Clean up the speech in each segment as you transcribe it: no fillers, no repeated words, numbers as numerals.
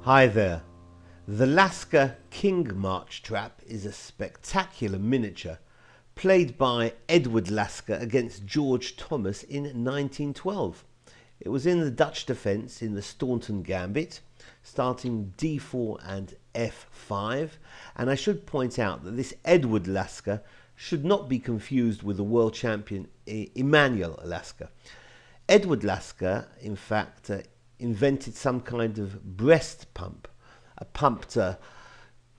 Hi there. The Lasker King March trap is a spectacular miniature played by Edward Lasker against George Thomas in 1912. It was in the Dutch defence in the Staunton Gambit, starting d4 and f5, and I should point out that this Edward Lasker should not be confused with the world champion Emanuel Lasker. Edward Lasker, in fact, invented some kind of breast pump, a pump to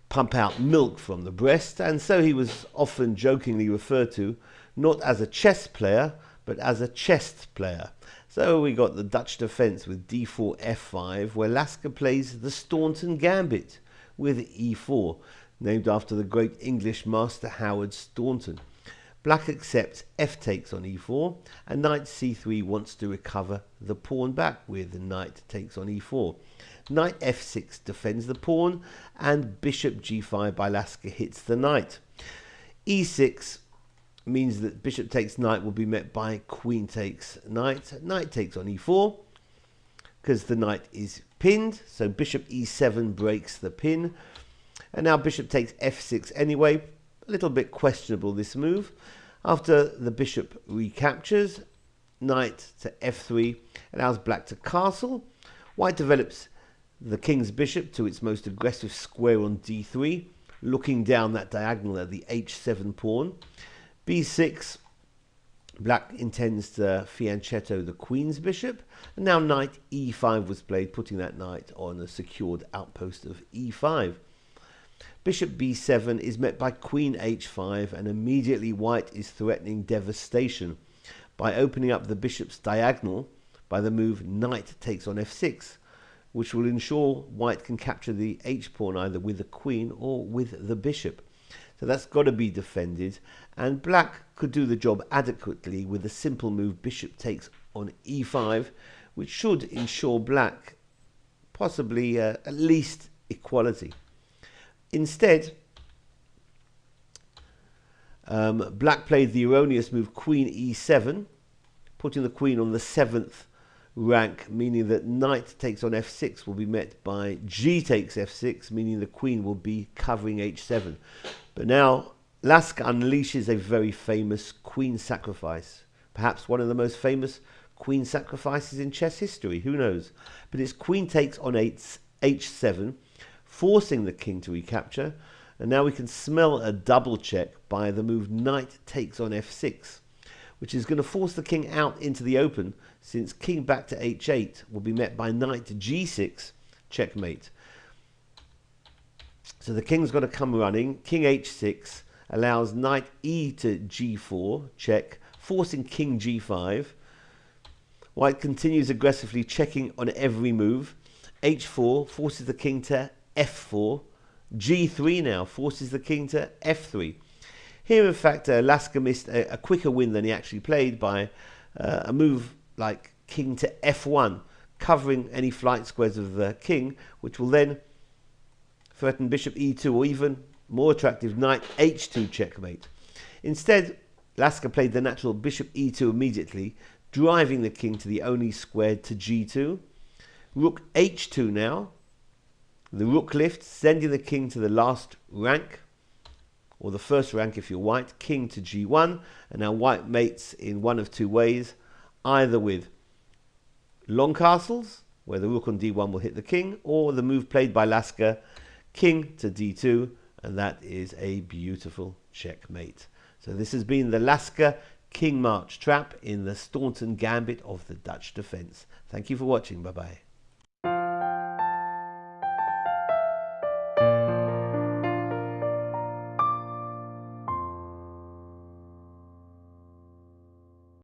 pump out milk from the breast, and so he was often jokingly referred to not as a chess player but as a chest player. So we got the Dutch defence with d4 f5, where Lasker plays the Staunton Gambit with e4, named after the great English master Howard Staunton. Black accepts f takes on e4, and knight c3 wants to recover the pawn back with knight takes on e4. Knight f6 defends the pawn, and bishop g5 by Lasker hits the knight. e6 means that bishop takes knight will be met by queen takes knight. Knight takes on e4 because the knight is pinned, so bishop e7 breaks the pin. And now bishop takes f6 anyway. A little bit questionable, this move. After the bishop recaptures, knight to f3 allows black to castle. White develops the king's bishop to its most aggressive square on d3, looking down that diagonal at the h7 pawn. b6, black intends to fianchetto the queen's bishop, and now knight e5 was played, putting that knight on a secured outpost of e5. Bishop b7 is met by queen h5, and immediately white is threatening devastation by opening up the bishop's diagonal by the move knight takes on f6, which will ensure white can capture the h-pawn either with the queen or with the bishop. So that's got to be defended, and black could do the job adequately with a simple move bishop takes on e5, which should ensure black possibly at least equality. Instead, black played the erroneous move queen e7, putting the queen on the 7th rank, meaning that knight takes on f6 will be met by g takes f6, meaning the queen will be covering h7. But now Lasker unleashes a very famous queen sacrifice, perhaps one of the most famous queen sacrifices in chess history, who knows. But it's queen takes on h7, forcing the king to recapture, and now we can smell a double check by the move knight takes on f6, which is going to force the king out into the open, since king back to h8 will be met by knight to g6, checkmate. So the king's got to come running. King h6 allows knight e to g4, check, forcing king g5. White continues aggressively checking on every move. h4 forces the king to f4. g3 now forces the king to f3. Here, in fact, Lasker missed a quicker win than he actually played by a move like king to f1, covering any flight squares of the king, which will then threaten bishop e2, or even more attractive knight h2 checkmate. Instead, Lasker played the natural bishop e2 immediately, driving the king to the only squared to g2. Rook h2 now. The rook lifts, sending the king to the last rank, or the first rank if you're white. King to g1, and now white mates in one of two ways, either with long castles, where the rook on d1 will hit the king, or the move played by Lasker, king to d2, and that is a beautiful checkmate. So this has been the Lasker King March trap in the Staunton Gambit of the Dutch defence. Thank you for watching. Bye-bye.